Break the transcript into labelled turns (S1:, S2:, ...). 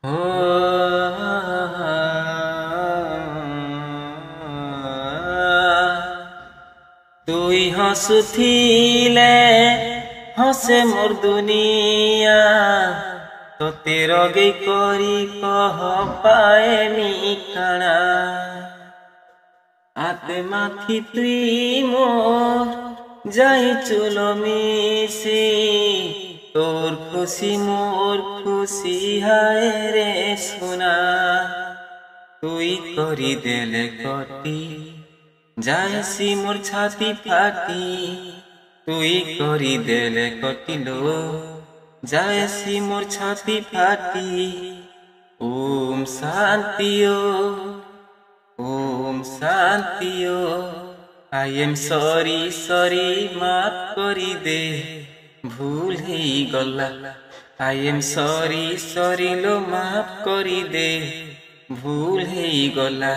S1: हो तुई हसुथिले हसे मोर दुनिया तो तेरो गे करी कह पाएनी काना आते माखी तुई मोर যাই চুলো মিশি তোর খুশি মোর খুশি হায় রে সোনা তুই করি দেলে কটি যাইছি মোর ছাতি ফাটি তুই করি দেলে কটিলো যাইছি মোর ছাতি ফাটি ওম শান্তিও I am sorry sorry माफ करी दे भूल ही गला I am sorry sorry लो माफ करी दे भूल ही गला।